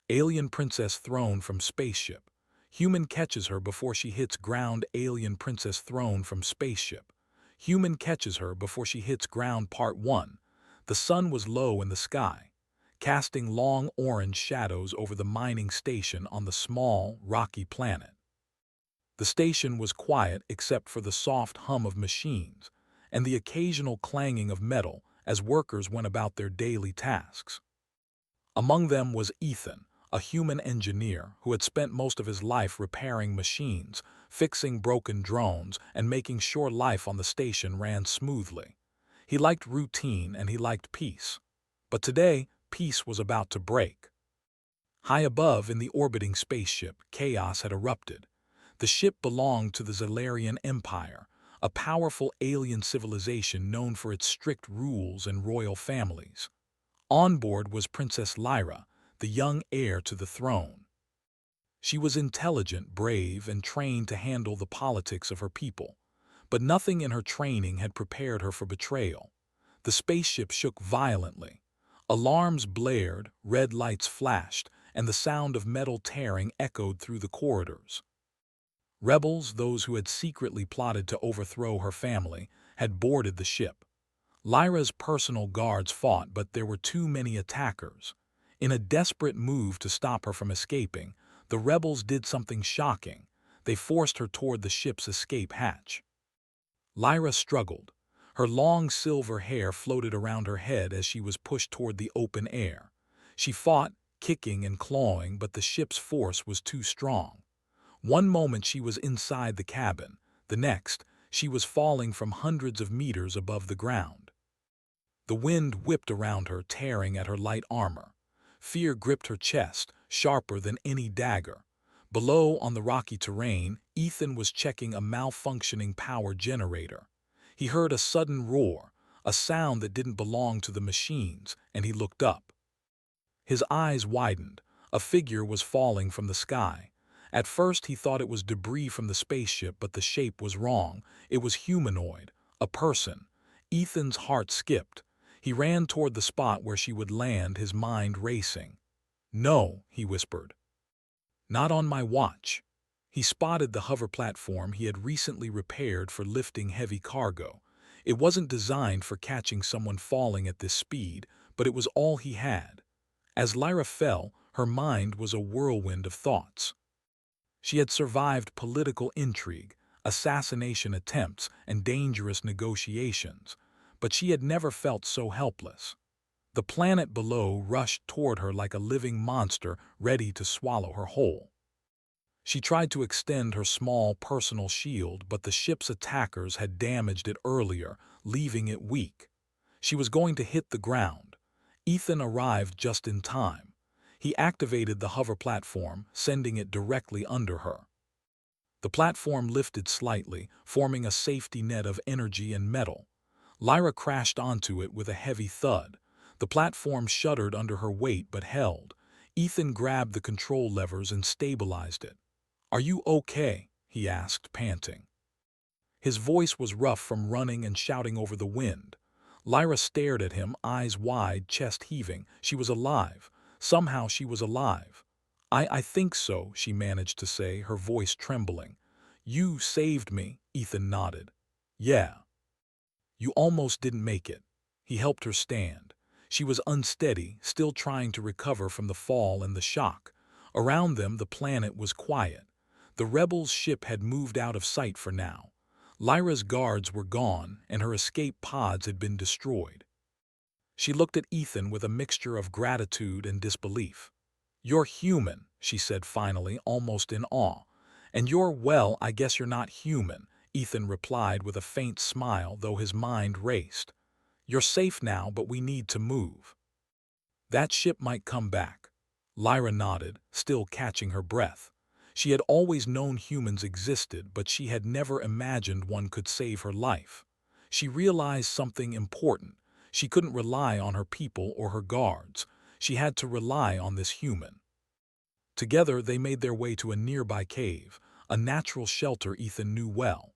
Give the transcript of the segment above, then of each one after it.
Alien princess thrown from spaceship. Human catches her before she hits ground. Alien princess thrown from spaceship. Human catches her before she hits ground. Part 1. The sun was low in the sky, casting long orange shadows over the mining station on the small, rocky planet. The station was quiet except for the soft hum of machines and the occasional clanging of metal as workers went about their daily tasks. Among them was Ethan, a human engineer who had spent most of his life repairing machines, fixing broken drones, and making sure life on the station ran smoothly. He liked routine and he liked peace. But today, peace was about to break. High above in the orbiting spaceship, chaos had erupted. The ship belonged to the Zalarian Empire, a powerful alien civilization known for its strict rules and royal families. On board was Princess Lyra, the young heir to the throne. She was intelligent, brave, and trained to handle the politics of her people. But nothing in her training had prepared her for betrayal. The spaceship shook violently. Alarms blared, red lights flashed, and the sound of metal tearing echoed through the corridors. Rebels, those who had secretly plotted to overthrow her family, had boarded the ship. Lyra's personal guards fought, but there were too many attackers. In a desperate move to stop her from escaping, the rebels did something shocking. They forced her toward the ship's escape hatch. Lyra struggled. Her long silver hair floated around her head as she was pushed toward the open air. She fought, kicking and clawing, but the ship's force was too strong. One moment she was inside the cabin, the next, she was falling from hundreds of meters above the ground. The wind whipped around her, tearing at her light armor. Fear gripped her chest, sharper than any dagger. Below, on the rocky terrain, Ethan was checking a malfunctioning power generator. He heard a sudden roar, a sound that didn't belong to the machines, and he looked up. His eyes widened. A figure was falling from the sky. At first he thought it was debris from the spaceship, but the shape was wrong. It was humanoid, a person. Ethan's heart skipped. He ran toward the spot where she would land, his mind racing. "No," he whispered. "Not on my watch." He spotted the hover platform he had recently repaired for lifting heavy cargo. It wasn't designed for catching someone falling at this speed, but it was all he had. As Lyra fell, her mind was a whirlwind of thoughts. She had survived political intrigue, assassination attempts, and dangerous negotiations, but she had never felt so helpless. The planet below rushed toward her like a living monster ready to swallow her whole. She tried to extend her small personal shield, but the ship's attackers had damaged it earlier, leaving it weak. She was going to hit the ground. Ethan arrived just in time. He activated the hover platform, sending it directly under her. The platform lifted slightly, forming a safety net of energy and metal. Lyra crashed onto it with a heavy thud. The platform shuddered under her weight but held. Ethan grabbed the control levers and stabilized it. "Are you okay?" he asked, panting. His voice was rough from running and shouting over the wind. Lyra stared at him, eyes wide, chest heaving. She was alive. Somehow she was alive. I think so," she managed to say, her voice trembling. "You saved me," Ethan nodded. "Yeah. You almost didn't make it." He helped her stand. She was unsteady, still trying to recover from the fall and the shock. Around them, the planet was quiet. The rebels' ship had moved out of sight for now. Lyra's guards were gone, and her escape pods had been destroyed. She looked at Ethan with a mixture of gratitude and disbelief. "You're human," she said finally, almost in awe. "And well, I guess you're not human," Ethan replied with a faint smile, though his mind raced. "You're safe now, but we need to move." "That ship might come back." Lyra nodded, still catching her breath. She had always known humans existed, but she had never imagined one could save her life. She realized something important. She couldn't rely on her people or her guards. She had to rely on this human. Together they made their way to a nearby cave, a natural shelter Ethan knew well.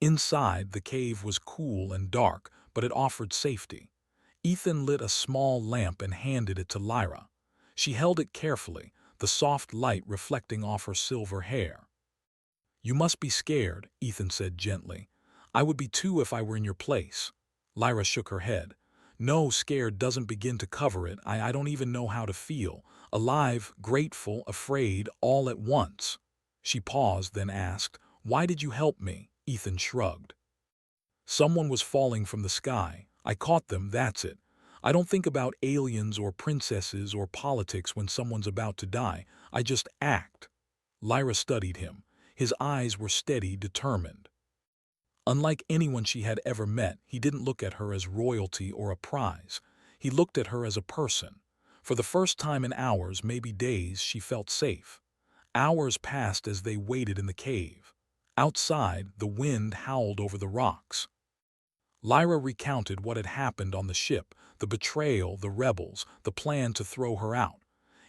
Inside, the cave was cool and dark, but it offered safety. Ethan lit a small lamp and handed it to Lyra. She held it carefully, the soft light reflecting off her silver hair. "You must be scared," Ethan said gently. "I would be too if I were in your place." Lyra shook her head. "No, scared doesn't begin to cover it. I don't even know how to feel. Alive, grateful, afraid, all at once." She paused, then asked, "Why did you help me?" Ethan shrugged. "Someone was falling from the sky. I caught them, that's it. I don't think about aliens or princesses or politics when someone's about to die. I just act." Lyra studied him. His eyes were steady, determined. Unlike anyone she had ever met, he didn't look at her as royalty or a prize. He looked at her as a person. For the first time in hours, maybe days, she felt safe. Hours passed as they waited in the cave. Outside, the wind howled over the rocks. Lyra recounted what had happened on the ship, the betrayal, the rebels, the plan to throw her out.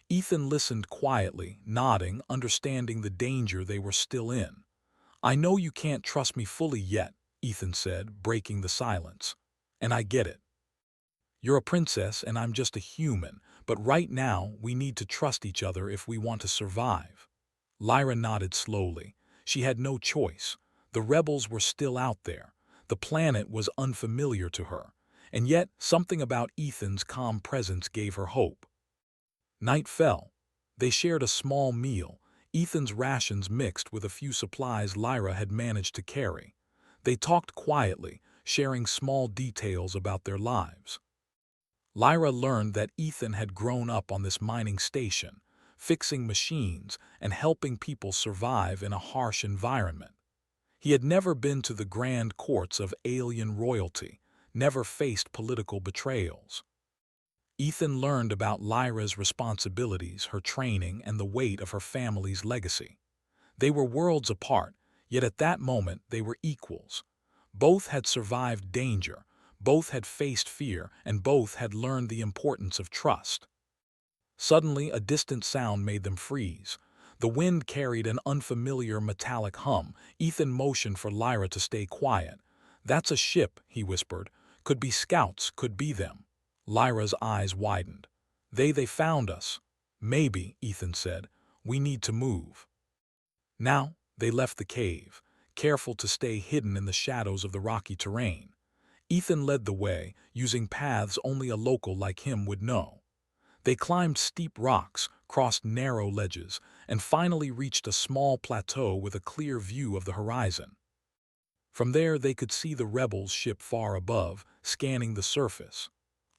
Ethan listened quietly, nodding, understanding the danger they were still in. "I know you can't trust me fully yet," Ethan said, breaking the silence. "And I get it. You're a princess and I'm just a human, but right now we need to trust each other if we want to survive." Lyra nodded slowly. She had no choice. The rebels were still out there. The planet was unfamiliar to her. And yet, something about Ethan's calm presence gave her hope. Night fell. They shared a small meal, Ethan's rations mixed with a few supplies Lyra had managed to carry. They talked quietly, sharing small details about their lives. Lyra learned that Ethan had grown up on this mining station, fixing machines and helping people survive in a harsh environment. He had never been to the grand courts of alien royalty, never faced political betrayals. Ethan learned about Lyra's responsibilities, her training, and the weight of her family's legacy. They were worlds apart, yet at that moment they were equals. Both had survived danger, both had faced fear, and both had learned the importance of trust. Suddenly, a distant sound made them freeze. The wind carried an unfamiliar metallic hum. Ethan motioned for Lyra to stay quiet. "That's a ship," he whispered. "Could be scouts, could be them." Lyra's eyes widened. They found us." "Maybe," Ethan said. "We need to move." Now, they left the cave, careful to stay hidden in the shadows of the rocky terrain. Ethan led the way, using paths only a local like him would know. They climbed steep rocks, crossed narrow ledges, and finally reached a small plateau with a clear view of the horizon. From there they could see the rebels' ship far above, scanning the surface.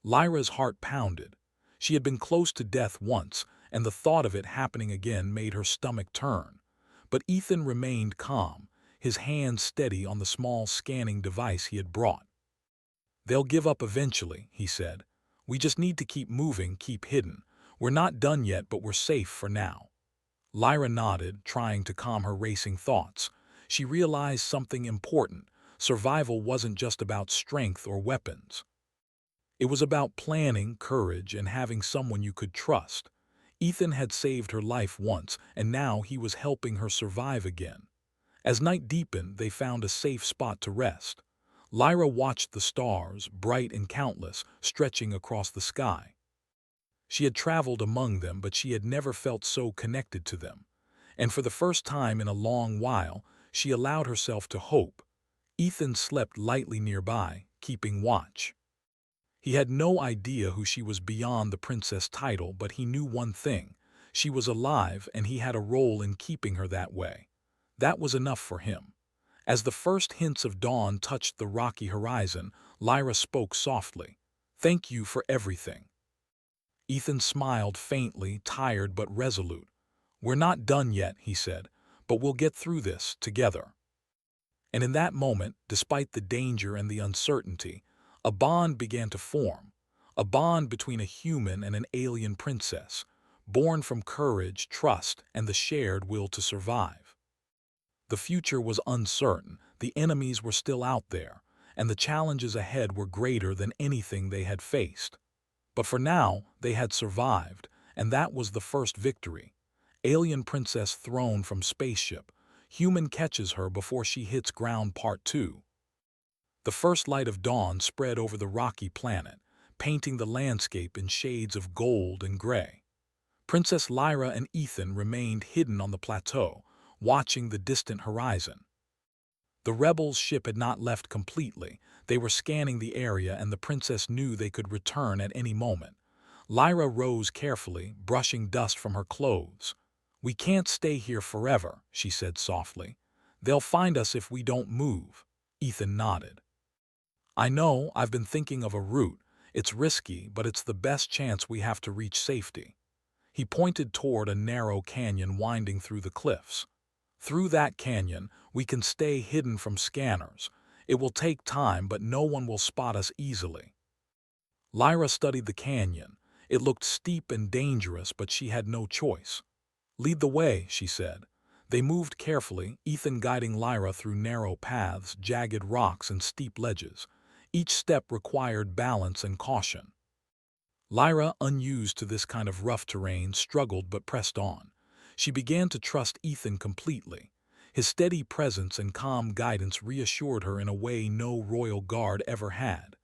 Lyra's heart pounded. She had been close to death once, and the thought of it happening again made her stomach turn. But Ethan remained calm, his hand steady on the small scanning device he had brought. "They'll give up eventually," he said. "We just need to keep moving, keep hidden. We're not done yet, but we're safe for now." Lyra nodded, trying to calm her racing thoughts. She realized something important. Survival wasn't just about strength or weapons. It was about planning, courage, and having someone you could trust. Ethan had saved her life once, and now he was helping her survive again. As night deepened, they found a safe spot to rest. Lyra watched the stars, bright and countless, stretching across the sky. She had traveled among them, but she had never felt so connected to them. And for the first time in a long while, she allowed herself to hope. Ethan slept lightly nearby, keeping watch. He had no idea who she was beyond the princess title, but he knew one thing. She was alive, and he had a role in keeping her that way. That was enough for him. As the first hints of dawn touched the rocky horizon, Lyra spoke softly. "Thank you for everything." Ethan smiled faintly, tired but resolute. "We're not done yet," he said, "but we'll get through this together." And in that moment, despite the danger and the uncertainty, a bond began to form. A bond between a human and an alien princess, born from courage, trust, and the shared will to survive. The future was uncertain, the enemies were still out there, and the challenges ahead were greater than anything they had faced. But for now, they had survived, and that was the first victory. Alien Princess thrown from Spaceship. Human catches her before she hits ground Part 2. The first light of dawn spread over the rocky planet, painting the landscape in shades of gold and gray. Princess Lyra and Ethan remained hidden on the plateau, watching the distant horizon. The rebels' ship had not left completely. They were scanning the area, and the princess knew they could return at any moment. Lyra rose carefully, brushing dust from her clothes. "We can't stay here forever," she said softly. "They'll find us if we don't move." Ethan nodded. "I know, I've been thinking of a route. It's risky, but it's the best chance we have to reach safety." He pointed toward a narrow canyon winding through the cliffs. "Through that canyon, we can stay hidden from scanners. It will take time, but no one will spot us easily." Lyra studied the canyon. It looked steep and dangerous, but she had no choice. "Lead the way," she said. They moved carefully, Ethan guiding Lyra through narrow paths, jagged rocks, and steep ledges. Each step required balance and caution. Lyra, unused to this kind of rough terrain, struggled but pressed on. She began to trust Ethan completely. His steady presence and calm guidance reassured her in a way no royal guard ever had.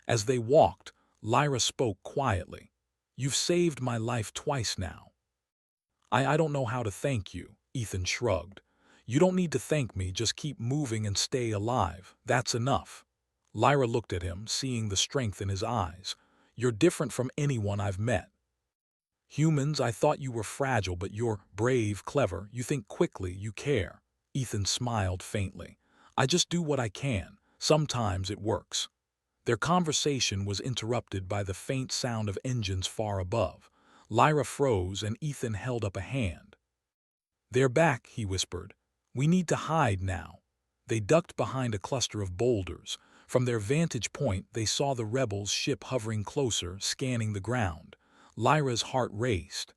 As they walked, Lyra spoke quietly. "You've saved my life twice now." I don't know how to thank you," Ethan shrugged. "You don't need to thank me, just keep moving and stay alive. That's enough." Lyra looked at him, seeing the strength in his eyes. "You're different from anyone I've met. Humans, I thought you were fragile, but you're brave, clever, you think quickly, you care." Ethan smiled faintly. "I just do what I can. Sometimes it works." Their conversation was interrupted by the faint sound of engines far above. Lyra froze and Ethan held up a hand. "They're back," he whispered. "We need to hide now." They ducked behind a cluster of boulders. From their vantage point, they saw the rebels' ship hovering closer, scanning the ground. Lyra's heart raced.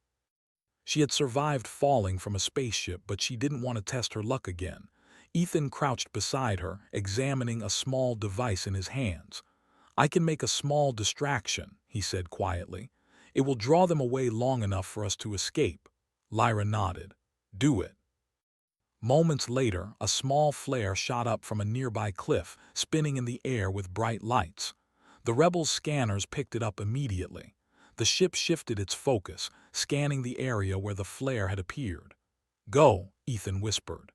She had survived falling from a spaceship, but she didn't want to test her luck again. Ethan crouched beside her, examining a small device in his hands. "I can make a small distraction," he said quietly. "It will draw them away long enough for us to escape." Lyra nodded. "Do it." Moments later, a small flare shot up from a nearby cliff, spinning in the air with bright lights. The rebels' scanners picked it up immediately. The ship shifted its focus, scanning the area where the flare had appeared. "Go," Ethan whispered.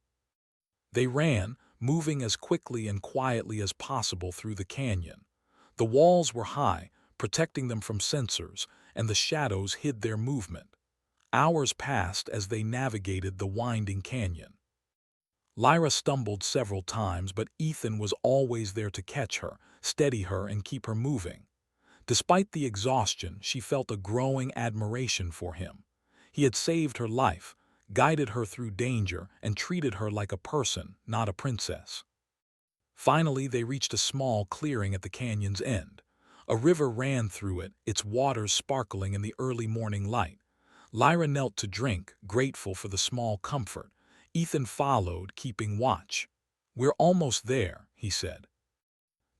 They ran, moving as quickly and quietly as possible through the canyon. The walls were high, protecting them from sensors, and the shadows hid their movement. Hours passed as they navigated the winding canyon. Lyra stumbled several times, but Ethan was always there to catch her, steady her, and keep her moving. Despite the exhaustion, she felt a growing admiration for him. He had saved her life, guided her through danger, and treated her like a person, not a princess. Finally, they reached a small clearing at the canyon's end. A river ran through it, its waters sparkling in the early morning light. Lyra knelt to drink, grateful for the small comfort. Ethan followed, keeping watch. "We're almost there," he said.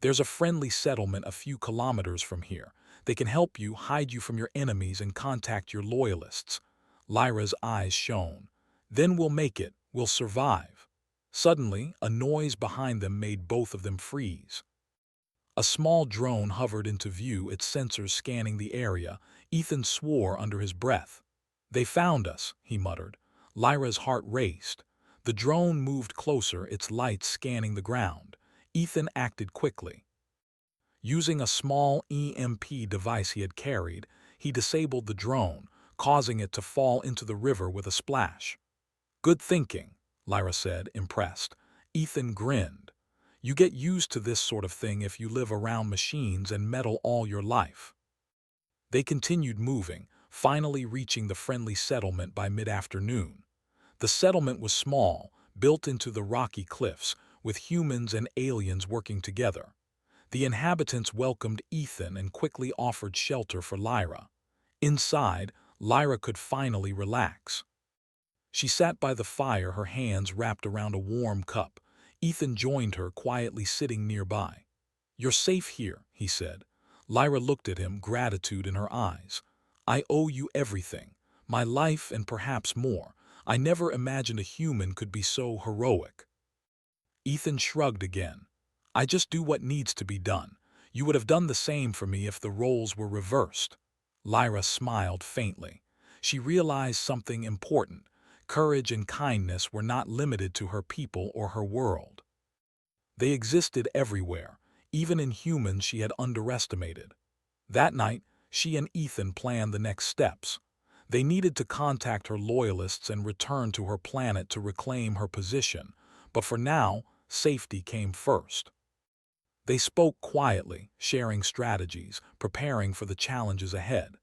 "There's a friendly settlement a few kilometers from here. They can help you, hide you from your enemies, and contact your loyalists." Lyra's eyes shone. "Then we'll make it. We'll survive." Suddenly, a noise behind them made both of them freeze. A small drone hovered into view, its sensors scanning the area. Ethan swore under his breath. "They found us," he muttered. Lyra's heart raced. The drone moved closer, its lights scanning the ground. Ethan acted quickly. Using a small EMP device he had carried, he disabled the drone, causing it to fall into the river with a splash. "Good thinking," Lyra said, impressed. Ethan grinned. "You get used to this sort of thing if you live around machines and metal all your life." They continued moving, finally reaching the friendly settlement by mid-afternoon. The settlement was small, built into the rocky cliffs, with humans and aliens working together. The inhabitants welcomed Ethan and quickly offered shelter for Lyra. Inside, Lyra could finally relax. She sat by the fire, her hands wrapped around a warm cup. Ethan joined her, quietly sitting nearby. "You're safe here," he said. Lyra looked at him, gratitude in her eyes. "I owe you everything, my life and perhaps more. I never imagined a human could be so heroic." Ethan shrugged again. "I just do what needs to be done. You would have done the same for me if the roles were reversed." Lyra smiled faintly. she realized something important. Courage and kindness were not limited to her people or her world. They existed everywhere, even in humans she had underestimated. That night, she and Ethan planned the next steps. They needed to contact her loyalists and return to her planet to reclaim her position, but for now, safety came first. They spoke quietly, sharing strategies, preparing for the challenges ahead.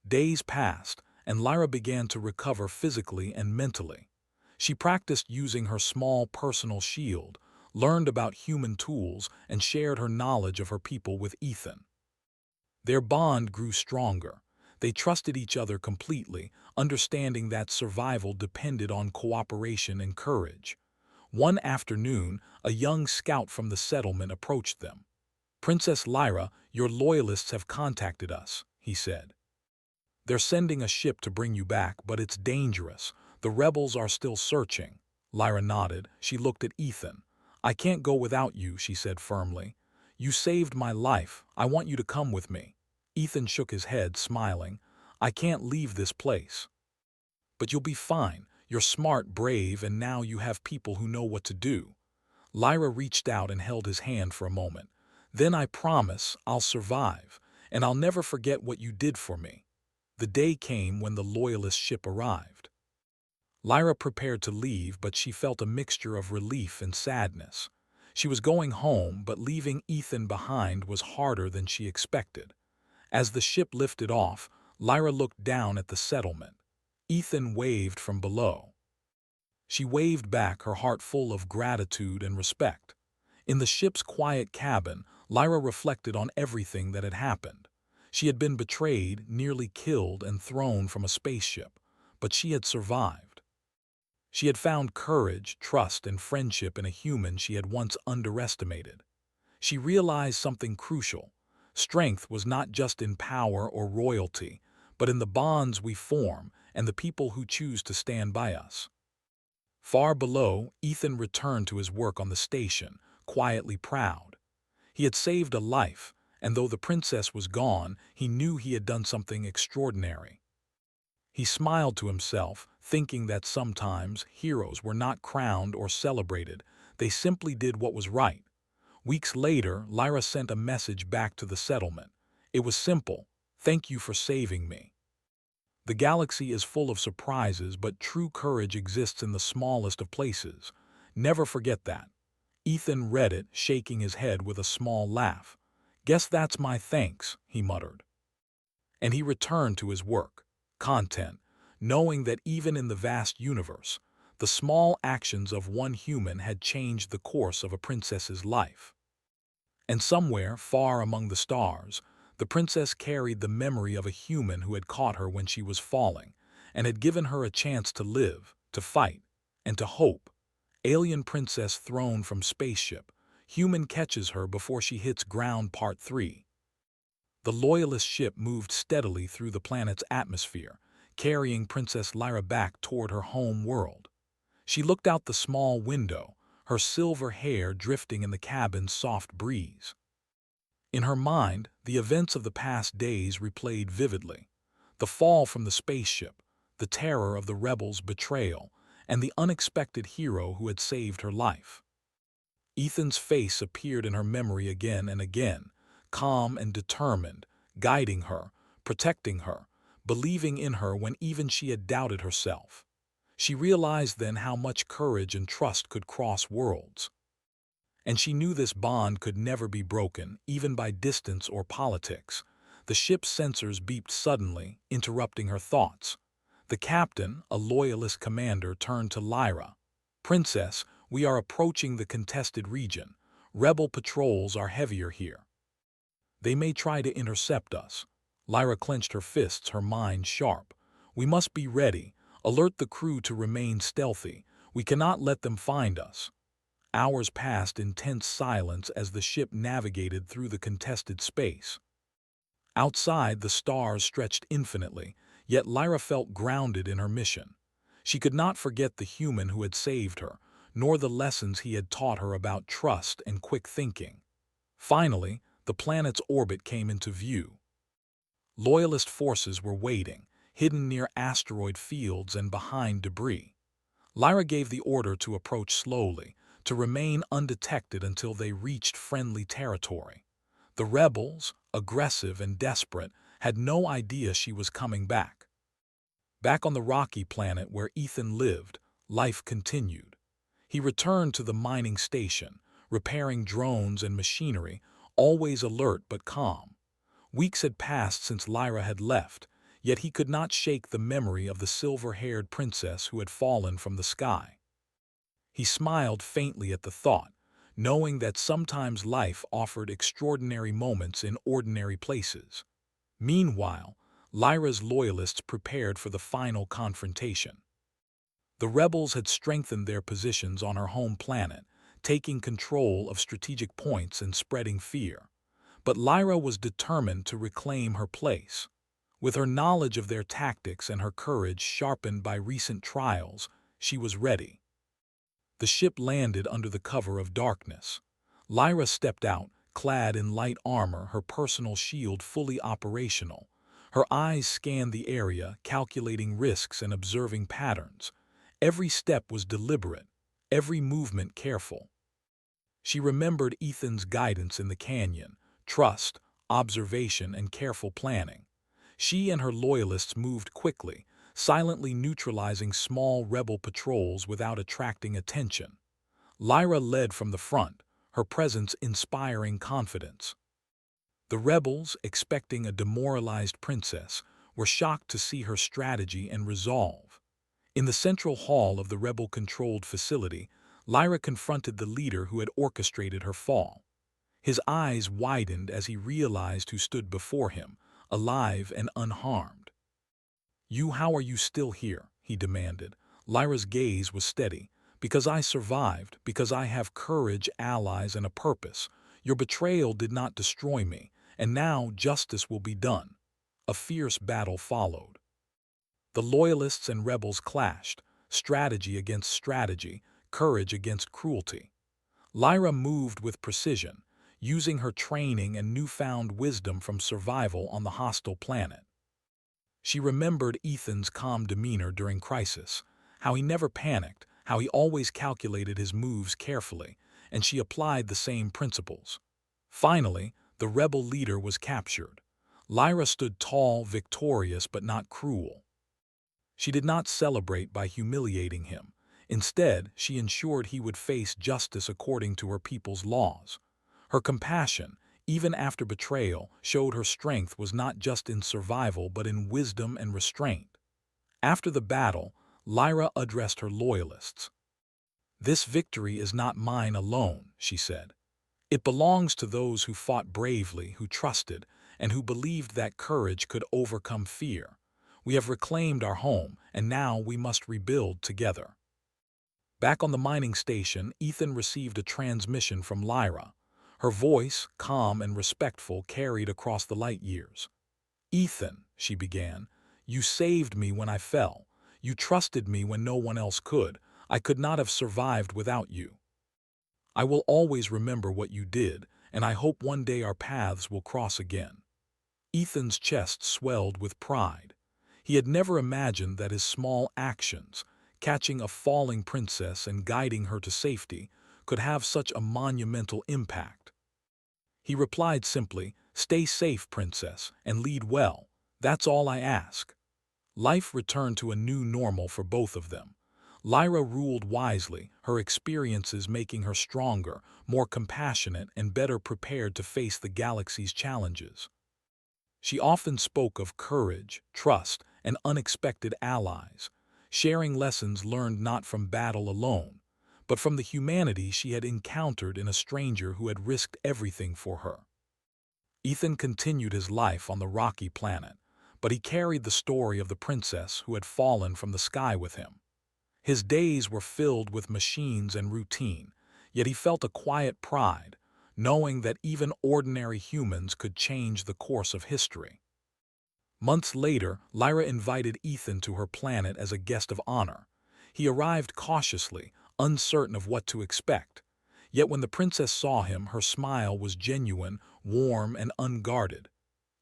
Days passed, and Lyra began to recover physically and mentally. She practiced using her small personal shield, learned about human tools, and shared her knowledge of her people with Ethan. Their bond grew stronger. They trusted each other completely, understanding that survival depended on cooperation and courage. One afternoon, a young scout from the settlement approached them. "Princess Lyra, your loyalists have contacted us," he said. "They're sending a ship to bring you back, but it's dangerous. The rebels are still searching." Lyra nodded. She looked at Ethan. "I can't go without you," she said firmly. "You saved my life. I want you to come with me." Ethan shook his head, smiling. "I can't leave this place." "But you'll be fine. You're smart, brave, and now you have people who know what to do." Lyra reached out and held his hand for a moment. "Then I promise I'll survive, and I'll never forget what you did for me." The day came when the loyalist ship arrived. Lyra prepared to leave, but she felt a mixture of relief and sadness. She was going home, but leaving Ethan behind was harder than she expected. As the ship lifted off, Lyra looked down at the settlement. Ethan waved from below. She waved back, her heart full of gratitude and respect. In the ship's quiet cabin, Lyra reflected on everything that had happened. She had been betrayed, nearly killed, and thrown from a spaceship, but she had survived. She had found courage, trust, and friendship in a human she had once underestimated. She realized something crucial. Strength was not just in power or royalty, but in the bonds we form and the people who choose to stand by us. Far below, Ethan returned to his work on the station, quietly proud. He had saved a life, and though the princess was gone, he knew he had done something extraordinary. He smiled to himself, thinking that sometimes heroes were not crowned or celebrated, they simply did what was right. Weeks later, Lyra sent a message back to the settlement. It was simple: "Thank you for saving me." The galaxy is full of surprises, but true courage exists in the smallest of places. Never forget that. Ethan read it, shaking his head with a small laugh. "Guess that's my thanks," he muttered. And he returned to his work, content, knowing that even in the vast universe, the small actions of one human had changed the course of a princess's life. And somewhere, far among the stars, the princess carried the memory of a human who had caught her when she was falling, and had given her a chance to live, to fight, and to hope. Alien Princess Thrown from Spaceship. Human Catches Her Before She Hits Ground Part 3. The Loyalist ship moved steadily through the planet's atmosphere, carrying Princess Lyra back toward her home world. She looked out the small window, her silver hair drifting in the cabin's soft breeze. In her mind, the events of the past days replayed vividly. The fall from the spaceship, the terror of the rebels' betrayal, and the unexpected hero who had saved her life. Ethan's face appeared in her memory again and again, calm and determined, guiding her, protecting her, believing in her when even she had doubted herself. She realized then how much courage and trust could cross worlds. And she knew this bond could never be broken, even by distance or politics. The ship's sensors beeped suddenly, interrupting her thoughts. The captain, a loyalist commander, turned to Lyra. "Princess, we are approaching the contested region. Rebel patrols are heavier here. They may try to intercept us." Lyra clenched her fists, her mind sharp. "We must be ready. Alert the crew to remain stealthy. We cannot let them find us." Hours passed in tense silence as the ship navigated through the contested space. Outside, the stars stretched infinitely, yet Lyra felt grounded in her mission. She could not forget the human who had saved her, nor the lessons he had taught her about trust and quick thinking. Finally, the planet's orbit came into view. Loyalist forces were waiting, hidden near asteroid fields and behind debris. Lyra gave the order to approach slowly, to remain undetected until they reached friendly territory. The rebels, aggressive and desperate, had no idea she was coming back. Back on the rocky planet where Ethan lived, life continued. He returned to the mining station, repairing drones and machinery, always alert but calm. Weeks had passed since Lyra had left, yet he could not shake the memory of the silver-haired princess who had fallen from the sky. He smiled faintly at the thought, knowing that sometimes life offered extraordinary moments in ordinary places. Meanwhile, Lyra's loyalists prepared for the final confrontation. The rebels had strengthened their positions on her home planet, taking control of strategic points and spreading fear. But Lyra was determined to reclaim her place. With her knowledge of their tactics and her courage sharpened by recent trials, she was ready. The ship landed under the cover of darkness. Lyra stepped out, clad in light armor, her personal shield fully operational. Her eyes scanned the area, calculating risks and observing patterns. Every step was deliberate, every movement careful. She remembered Ethan's guidance in the canyon: trust, observation, and careful planning. She and her loyalists moved quickly, silently neutralizing small rebel patrols without attracting attention. Lyra led from the front, her presence inspiring confidence. The rebels, expecting a demoralized princess, were shocked to see her strategy and resolve. In the central hall of the rebel-controlled facility, Lyra confronted the leader who had orchestrated her fall. His eyes widened as he realized who stood before him, alive and unharmed. How are you still here?" he demanded. Lyra's gaze was steady. "Because I survived, because I have courage, allies, and a purpose. Your betrayal did not destroy me, and now justice will be done." A fierce battle followed. The loyalists and rebels clashed, strategy against strategy, courage against cruelty. Lyra moved with precision, using her training and newfound wisdom from survival on the hostile planet. She remembered Ethan's calm demeanor during crisis, how he never panicked, how he always calculated his moves carefully, and she applied the same principles. Finally, the rebel leader was captured. Lyra stood tall, victorious, but not cruel. She did not celebrate by humiliating him. Instead, she ensured he would face justice according to her people's laws. Her compassion, even after betrayal, showed her strength was not just in survival but in wisdom and restraint. After the battle, Lyra addressed her loyalists. "This victory is not mine alone," she said. "It belongs to those who fought bravely, who trusted, and who believed that courage could overcome fear. We have reclaimed our home, and now we must rebuild together." Back on the mining station, Ethan received a transmission from Lyra. Her voice, calm and respectful, carried across the light years. "Ethan," she began, "you saved me when I fell. You trusted me when no one else could. I could not have survived without you. I will always remember what you did, and I hope one day our paths will cross again." Ethan's chest swelled with pride. He had never imagined that his small actions, catching a falling princess and guiding her to safety, could have such a monumental impact. He replied simply, "Stay safe, princess, and lead well. That's all I ask." Life returned to a new normal for both of them. Lyra ruled wisely, her experiences making her stronger, more compassionate, and better prepared to face the galaxy's challenges. She often spoke of courage, trust, and unexpected allies, sharing lessons learned not from battle alone, but from the humanity she had encountered in a stranger who had risked everything for her. Ethan continued his life on the rocky planet, but he carried the story of the princess who had fallen from the sky with him. His days were filled with machines and routine, yet he felt a quiet pride, knowing that even ordinary humans could change the course of history. Months later, Lyra invited Ethan to her planet as a guest of honor. He arrived cautiously, uncertain of what to expect. Yet when the princess saw him, her smile was genuine, warm, and unguarded.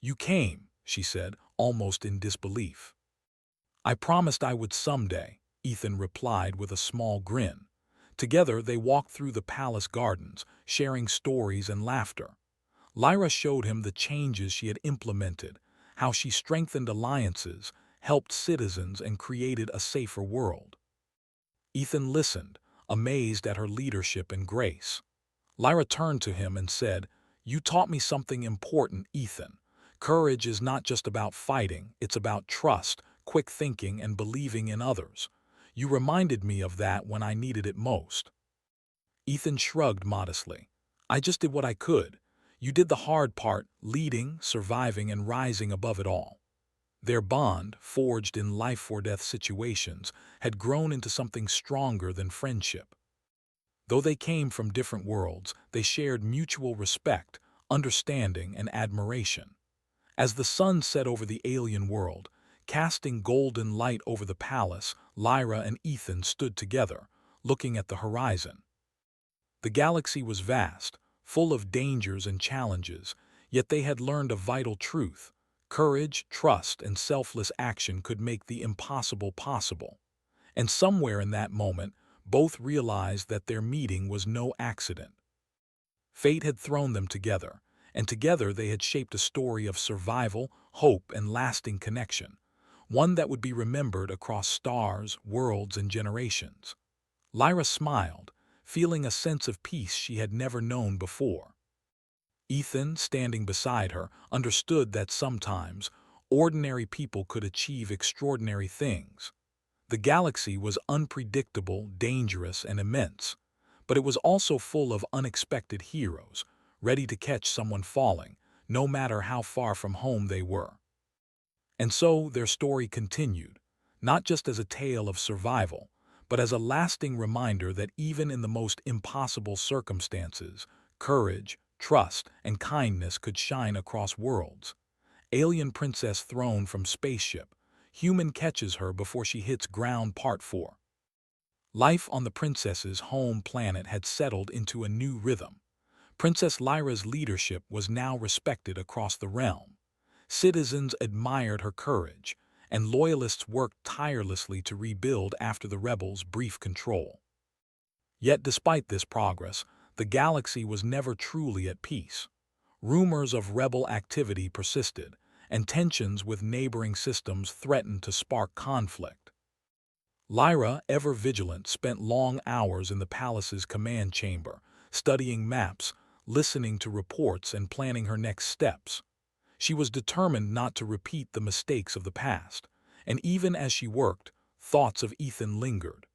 "You came," she said, almost in disbelief. I promised I would someday, Ethan replied with a small grin. Together they walked through the palace gardens, sharing stories and laughter. Lyra showed him the changes she had implemented, how she strengthened alliances, helped citizens, and created a safer world. Ethan listened, amazed at her leadership and grace. Lyra turned to him and said, "You taught me something important, Ethan. Courage is not just about fighting, it's about trust, quick thinking, and believing in others. You reminded me of that when I needed it most." Ethan shrugged modestly. "I just did what I could. You did the hard part, leading, surviving, and rising above it all." Their bond, forged in life-or-death situations, had grown into something stronger than friendship. Though they came from different worlds, they shared mutual respect, understanding, and admiration. As the sun set over the alien world, casting golden light over the palace, Lyra and Ethan stood together, looking at the horizon. The galaxy was vast, full of dangers and challenges, yet they had learned a vital truth. Courage, trust, and selfless action could make the impossible possible. And somewhere in that moment, both realized that their meeting was no accident. Fate had thrown them together, and together they had shaped a story of survival, hope, and lasting connection, one that would be remembered across stars, worlds, and generations. Lyra smiled, feeling a sense of peace she had never known before. Ethan, standing beside her, understood that sometimes ordinary people could achieve extraordinary things. The galaxy was unpredictable, dangerous, and immense, but it was also full of unexpected heroes, ready to catch someone falling, no matter how far from home they were. And so their story continued, not just as a tale of survival, but as a lasting reminder that even in the most impossible circumstances, courage, trust, and kindness could shine across worlds. Alien Princess thrown from Spaceship. Human catches her before she hits ground. Part 4. Life on the princess's home planet had settled into a new rhythm. Princess Lyra's leadership was now respected across the realm. Citizens admired her courage, and loyalists worked tirelessly to rebuild after the rebels' brief control. Yet despite this progress, the galaxy was never truly at peace. Rumors of rebel activity persisted, and tensions with neighboring systems threatened to spark conflict. Lyra, ever vigilant, spent long hours in the palace's command chamber, studying maps, listening to reports, and planning her next steps. She was determined not to repeat the mistakes of the past, and even as she worked, thoughts of Ethan lingered.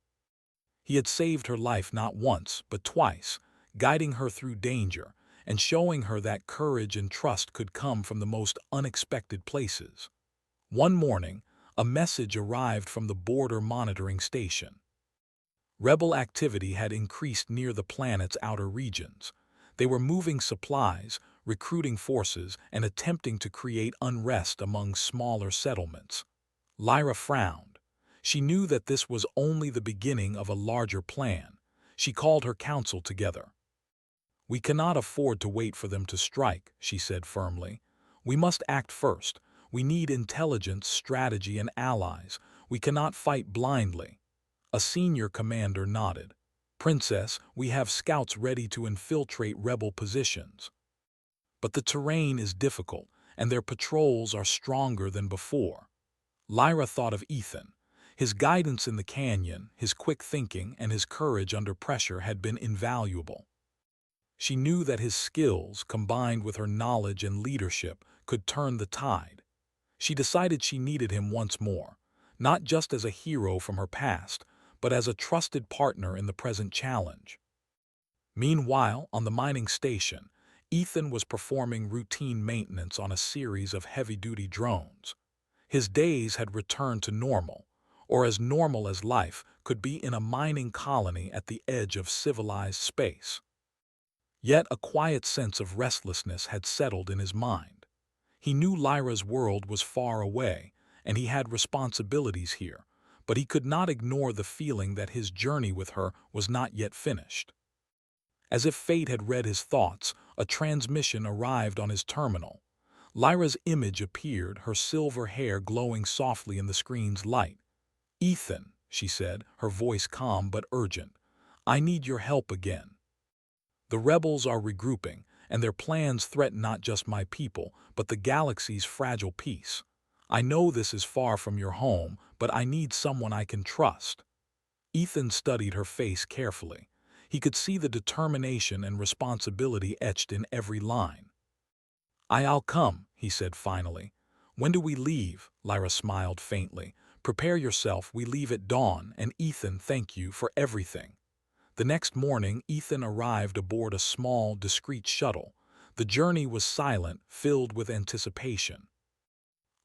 He had saved her life not once, but twice, guiding her through danger and showing her that courage and trust could come from the most unexpected places. One morning, a message arrived from the border monitoring station. Rebel activity had increased near the planet's outer regions. They were moving supplies, recruiting forces, and attempting to create unrest among smaller settlements. Lyra frowned. She knew that this was only the beginning of a larger plan. She called her council together. "We cannot afford to wait for them to strike," she said firmly. "We must act first. We need intelligence, strategy, and allies. We cannot fight blindly." A senior commander nodded. "Princess, we have scouts ready to infiltrate rebel positions. But the terrain is difficult, and their patrols are stronger than before." Lyra thought of Ethan. His guidance in the canyon, his quick thinking, and his courage under pressure had been invaluable. She knew that his skills, combined with her knowledge and leadership, could turn the tide. She decided she needed him once more, not just as a hero from her past, but as a trusted partner in the present challenge. Meanwhile, on the mining station, Ethan was performing routine maintenance on a series of heavy-duty drones. His days had returned to normal, or as normal as life could be in a mining colony at the edge of civilized space. Yet a quiet sense of restlessness had settled in his mind. He knew Lyra's world was far away, and he had responsibilities here, but he could not ignore the feeling that his journey with her was not yet finished. As if fate had read his thoughts, a transmission arrived on his terminal. Lyra's image appeared, her silver hair glowing softly in the screen's light. "Ethan," she said, her voice calm but urgent, "I need your help again. The rebels are regrouping, and their plans threaten not just my people, but the galaxy's fragile peace. I know this is far from your home, but I need someone I can trust." Ethan studied her face carefully. He could see the determination and responsibility etched in every line. "I'll come," he said finally. "When do we leave?" Lyra smiled faintly. "Prepare yourself, we leave at dawn, and Ethan, thank you for everything." The next morning, Ethan arrived aboard a small, discreet shuttle. The journey was silent, filled with anticipation.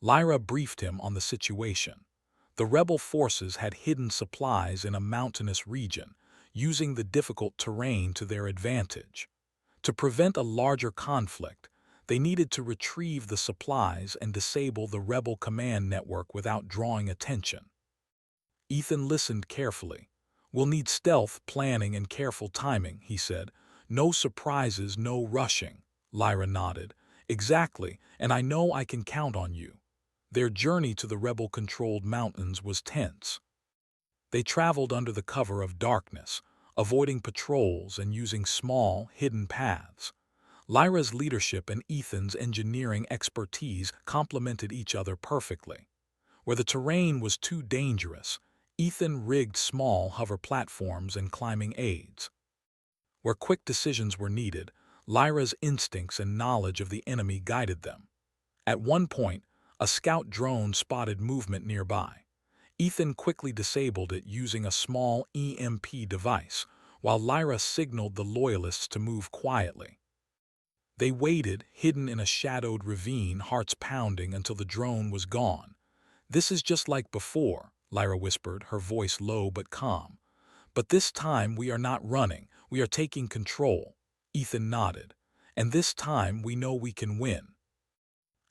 Lyra briefed him on the situation. The rebel forces had hidden supplies in a mountainous region, using the difficult terrain to their advantage. To prevent a larger conflict, they needed to retrieve the supplies and disable the rebel command network without drawing attention. Ethan listened carefully. "We'll need stealth, planning, and careful timing," he said. "No surprises, no rushing." Lyra nodded. "Exactly, and I know I can count on you." Their journey to the rebel-controlled mountains was tense. They traveled under the cover of darkness, avoiding patrols and using small, hidden paths. Lyra's leadership and Ethan's engineering expertise complemented each other perfectly. Where the terrain was too dangerous, Ethan rigged small hover platforms and climbing aids. Where quick decisions were needed, Lyra's instincts and knowledge of the enemy guided them. At one point, a scout drone spotted movement nearby. Ethan quickly disabled it using a small EMP device, while Lyra signaled the Loyalists to move quietly. They waited, hidden in a shadowed ravine, hearts pounding until the drone was gone. "This is just like before," Lyra whispered, her voice low but calm. "But this time we are not running, we are taking control." Ethan nodded. "And this time we know we can win."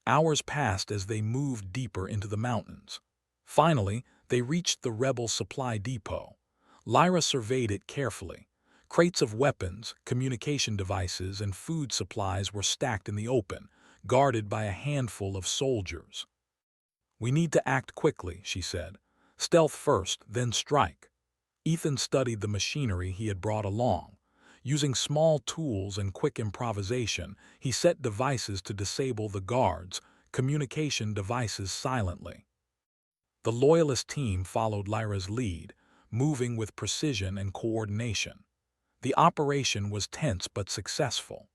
Hours passed as they moved deeper into the mountains. Finally, they reached the rebel supply depot. Lyra surveyed it carefully. Crates of weapons, communication devices, and food supplies were stacked in the open, guarded by a handful of soldiers. "We need to act quickly," she said. "Stealth first, then strike." Ethan studied the machinery he had brought along. Using small tools and quick improvisation, he set devices to disable the guards, communication devices silently. The Loyalist team followed Lyra's lead, moving with precision and coordination. The operation was tense but successful.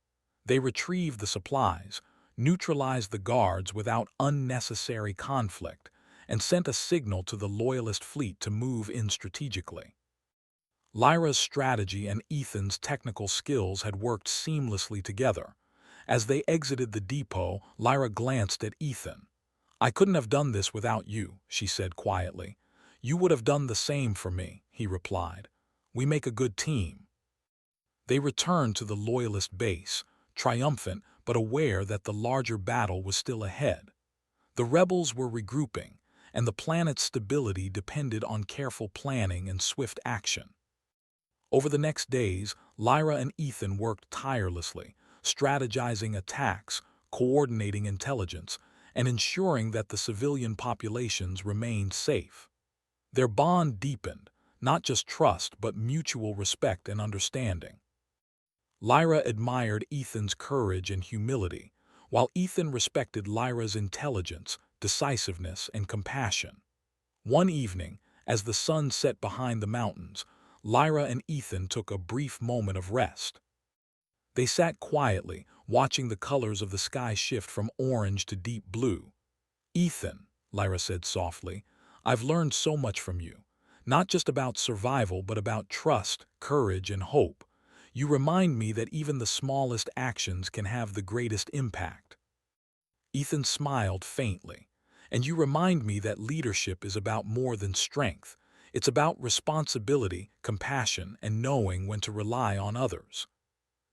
They retrieved the supplies, neutralized the guards without unnecessary conflict, and sent a signal to the Loyalist fleet to move in strategically. Lyra's strategy and Ethan's technical skills had worked seamlessly together. As they exited the depot, Lyra glanced at Ethan. "I couldn't have done this without you," she said quietly. "You would have done the same for me," he replied. "We make a good team." They returned to the Loyalist base, triumphant but aware that the larger battle was still ahead. The rebels were regrouping, and the planet's stability depended on careful planning and swift action. Over the next days, Lyra and Ethan worked tirelessly, strategizing attacks, coordinating intelligence, and ensuring that the civilian populations remained safe. Their bond deepened, not just trust but mutual respect and understanding. Lyra admired Ethan's courage and humility, while Ethan respected Lyra's intelligence, decisiveness, and compassion. One evening, as the sun set behind the mountains, Lyra and Ethan took a brief moment of rest. They sat quietly, watching the colors of the sky shift from orange to deep blue. "Ethan," Lyra said softly, "I've learned so much from you. Not just about survival, but about trust, courage, and hope. You remind me that even the smallest actions can have the greatest impact." Ethan smiled faintly. "And you remind me that leadership is about more than strength. It's about responsibility, compassion, and knowing when to rely on others."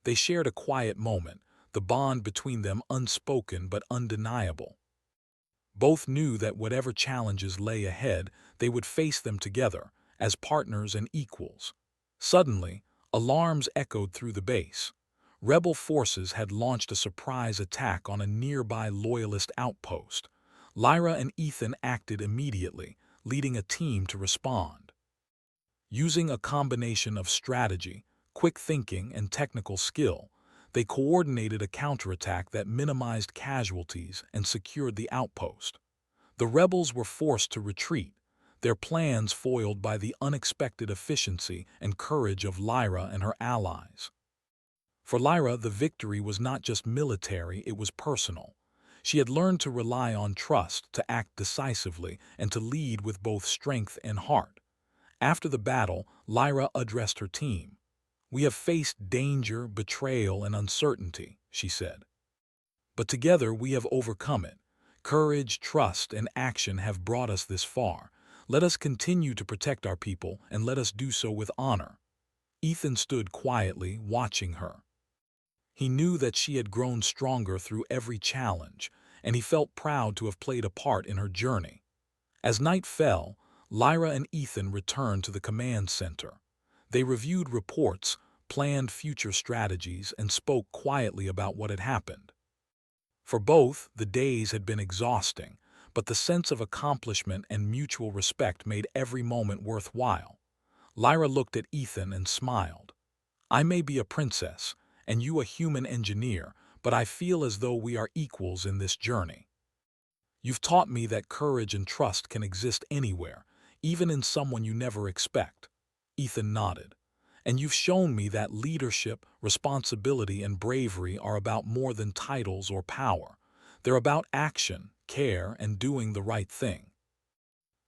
They shared a quiet moment, the bond between them unspoken but undeniable. Both knew that whatever challenges lay ahead, they would face them together, as partners and equals. Suddenly, alarms echoed through the base. Rebel forces had launched a surprise attack on a nearby Loyalist outpost. Lyra and Ethan acted immediately, leading a team to respond. Using a combination of strategy, quick thinking, and technical skill, they coordinated a counterattack that minimized casualties and secured the outpost. The rebels were forced to retreat, their plans foiled by the unexpected efficiency and courage of Lyra and her allies. For Lyra, the victory was not just military, it was personal. She had learned to rely on trust, to act decisively, and to lead with both strength and heart. After the battle, Lyra addressed her team. "We have faced danger, betrayal, and uncertainty," she said. "But together we have overcome it. Courage, trust, and action have brought us this far. Let us continue to protect our people, and let us do so with honor." Ethan stood quietly, watching her. He knew that she had grown stronger through every challenge, and he felt proud to have played a part in her journey. As night fell, Lyra and Ethan returned to the command center. They reviewed reports, planned future strategies, and spoke quietly about what had happened. For both, the days had been exhausting, but the sense of accomplishment and mutual respect made every moment worthwhile. Lyra looked at Ethan and smiled. "I may be a princess, and you a human engineer, but I feel as though we are equals in this journey. You've taught me that courage and trust can exist anywhere, even in someone you never expect." Ethan nodded. "And you've shown me that leadership, responsibility, and bravery are about more than titles or power. They're about action, care, and doing the right thing."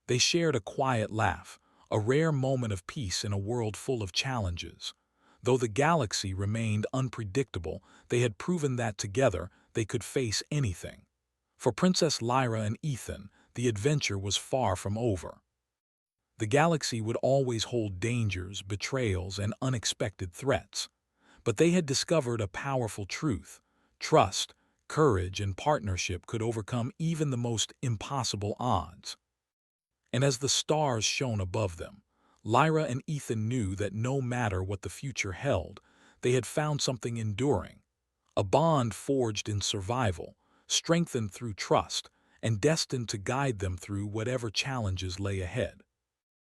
They shared a quiet laugh, a rare moment of peace in a world full of challenges. Though the galaxy remained unpredictable, they had proven that together they could face anything. For Princess Lyra and Ethan, the adventure was far from over. The galaxy would always hold dangers, betrayals, and unexpected threats. But they had discovered a powerful truth: trust, courage, and partnership could overcome even the most impossible odds. And as the stars shone above them, Lyra and Ethan knew that no matter what the future held, they had found something enduring, a bond forged in survival, strengthened through trust, and destined to guide them through whatever challenges lay ahead.